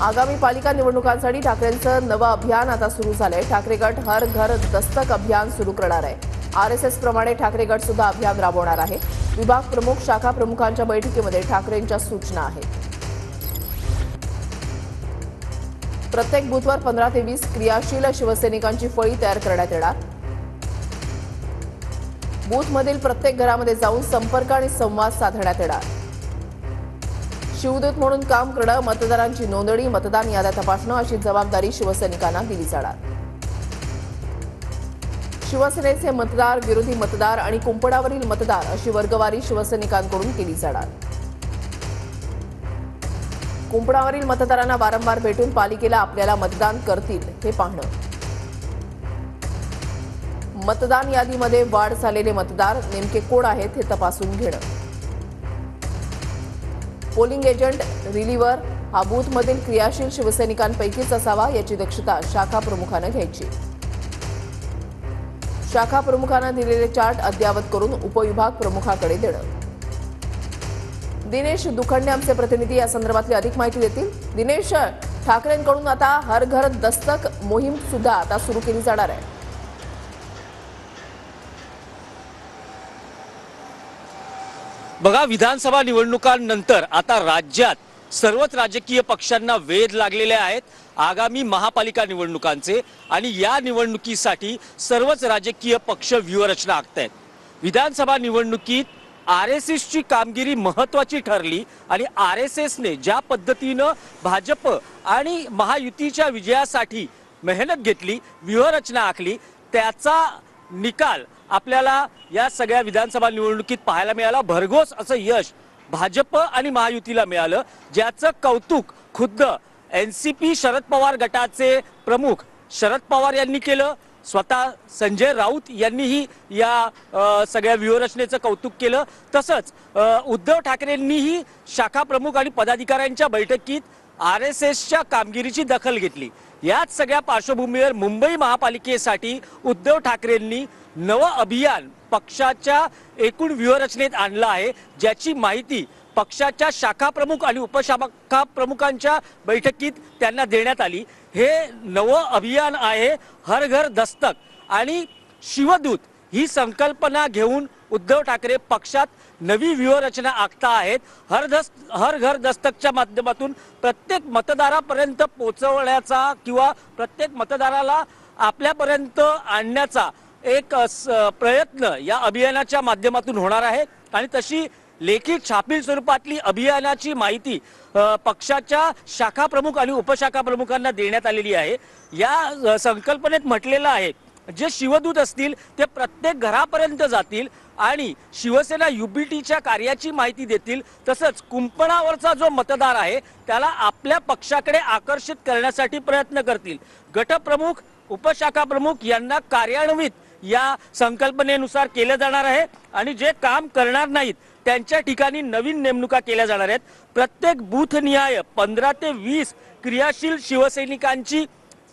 आगामी पालिका निवडणुकांसाठी ठाकरेंचं नवं अभियान आता सुरू झालंय। ठाकरे गट हर घर दस्तक अभियान सुरू करणार आहे। आरएसएस प्रमाणे ठाकरे गट सुद्धा अभियान राबवणार आहे। विभाग प्रमुख शाखा प्रमुखांच्या बैठकीमध्ये ठाकरेंच्या सूचना आहेत। प्रत्येक बूथवर 15 ते 20 क्रियाशील शिवसैनिकांची फळी तयार करण्यात येणार। बूथमधील प्रत्येक घरामध्ये जाऊन संपर्क आणि संवाद साधण्यात येणार। शिवदूत म्हणून काम करणं, मतदारांची नोंदणी, मतदान याद्या तपासणं अशी जबाबदारी शिवसैनिकांना दिली जाणार। शिवसेनेचे मतदार, विरोधी मतदार आणि कुंपणावरील मतदार अशी वर्गवारी शिवसैनिकांकडून केली जाणार। कुंपणावरील मतदारांना वारंवार भेटून पालिकेला आपल्याला मतदान करतील हे पाहणं। मतदान यादीमध्ये वाढ झालेले मतदार नेमके कोण आहेत हे तपासून घेणं। पोलिंग एजंट, रिलीव्हर हा बूथमधील क्रियाशील शिवसैनिकांपैकीच असावा याची दक्षता शाखा प्रमुखानं घ्यायची। शाखा प्रमुखांना दिलेले चार्ट अद्ययावत करून उपविभाग प्रमुखाकडे देणं। दिनेश दुखंडे आमचे प्रतिनिधी या संदर्भातली अधिक माहिती देतील। दिनेश, ठाकरेंकडून आता हर घर दस्तक मोहीम सुद्धा आता सुरू केली जाणार आहे। बघा, विधानसभा निवडणुकांनंतर आता राज्यात सर्वच राजकीय पक्षांना वेध लागलेले आहेत आगामी महापालिका निवडणुकांचे, आणि या निवडणुकीसाठी सर्वच राजकीय पक्ष व्यूहरचना आखतायत। विधानसभा निवडणुकीत आरएसएसची कामगिरी महत्त्वाची ठरली आणि आरएसएसने ज्या पद्धतीनं भाजप आणि महायुतीच्या विजयासाठी मेहनत घेतली, व्यूहरचना आखली, त्याचा निकाल आपल्याला या सगळ्या विधानसभा निवडणुकीत पाहायला मिळाला। भरघोस असं यश भाजप आणि महायुतीला मिळालं, ज्याचं कौतुक खुद्द एनसीपी शरद पवार गटाचे प्रमुख शरद पवार यांनी केलं। स्वतः संजय राऊत यांनीही या सगळ्या व्यूहरचनेचं कौतुक केलं। तसंच उद्धव ठाकरेंनीही शाखा प्रमुख आणि पदाधिकाऱ्यांच्या बैठकीत आरएसएसच्या कामगिरीची दखल घेतली। याच सगळ्या पार्श्वभूमीवर मुंबई महापालिकेसाठी उद्धव ठाकरेंनी नवं अभियान पक्षाच्या एकूण व्यूहरचनेत आणलं आहे, ज्याची माहिती पक्षाच्या शाखा प्रमुख आणि उपशाखा प्रमुखांच्या बैठकीत त्यांना देण्यात आली। हे नवं अभियान आहे हर घर दस्तक, आणि शिवदूत ही संकल्पना घेऊन उद्धव ठाकरे पक्षात नवी व्यूहरचना आखत आहेत। हर घर दस्तकच्या माध्यमातून प्रत्येक मतदारापर्यंत पोहोचवण्याचा किंवा प्रत्येक मतदाराला आपल्यापर्यंत आणण्याचा एक प्रयत्न या अभियानाच्या माध्यमातून होणार आहे, आणि तशी लेखी छापील स्वरूपातली अभियानाची माहिती पक्षाच्या शाखा प्रमुख आणि उपशाखा प्रमुखांना देण्यात आलेली आहे। या संकल्पनेत म्हटलेलं आहे जे शिवदूत असतील ते प्रत्येक घरापर्यंत जातील आणि शिवसेना युबीटीच्या कार्याची माहिती देतील। तसंच कुंपणावरचा जो मतदार आहे त्याला आपल्या पक्षाकडे आकर्षित करण्यासाठी प्रयत्न करतील। गटप्रमुख, उपशाखा प्रमुख यांना कार्यान्वित या संकल्पनेनुसार केलं जाणार आहे, आणि जे काम करणार नाहीत त्यांच्या ठिकाणी नवीन नेमणुका केल्या जाणार आहेत। प्रत्येक बूथनिहाय 15 ते 20 क्रियाशील शिवसैनिकांची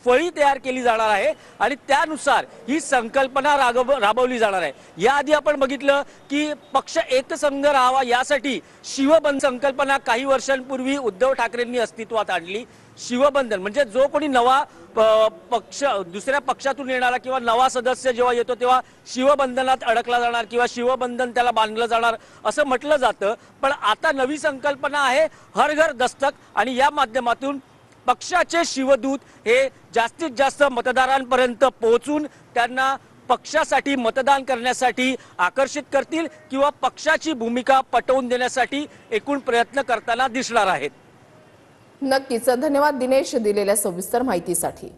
फळी तयार केली जाणार आहे, आणि त्यानुसार ही संकल्पना राबवली जाणार आहे। याआधी आपण बघितलं की पक्ष एकसंघ राहावा यासाठी शिवबंधन संकल्पना काही वर्षांपूर्वी उद्धव ठाकरेंनी अस्तित्वात आणली। शिवबंधन म्हणजे जो कोणी नवा पक्ष दुसऱ्या पक्षातून येणारा किंवा नवा सदस्य जेव्हा येतो तेव्हा शिवबंधनात अडकला जाणार किंवा शिवबंधन त्याला बांधलं जाणार असं म्हटलं जातं। पण आता नवी संकल्पना आहे हर घर दस्तक, आणि या माध्यमातून पक्षाचे शिवदूत हे जास्तीत जास्त मतदारांपर्यंत पोहोचून त्यांना पक्षासाठी मतदान करण्यासाठी आकर्षित करतील किंवा पक्षाची भूमिका पटवून देण्यासाठी एकूण प्रयत्न करताना दिसणार आहेत। नक्कीच, धन्यवाद दिनेश दिलेल्या सविस्तर माहितीसाठी।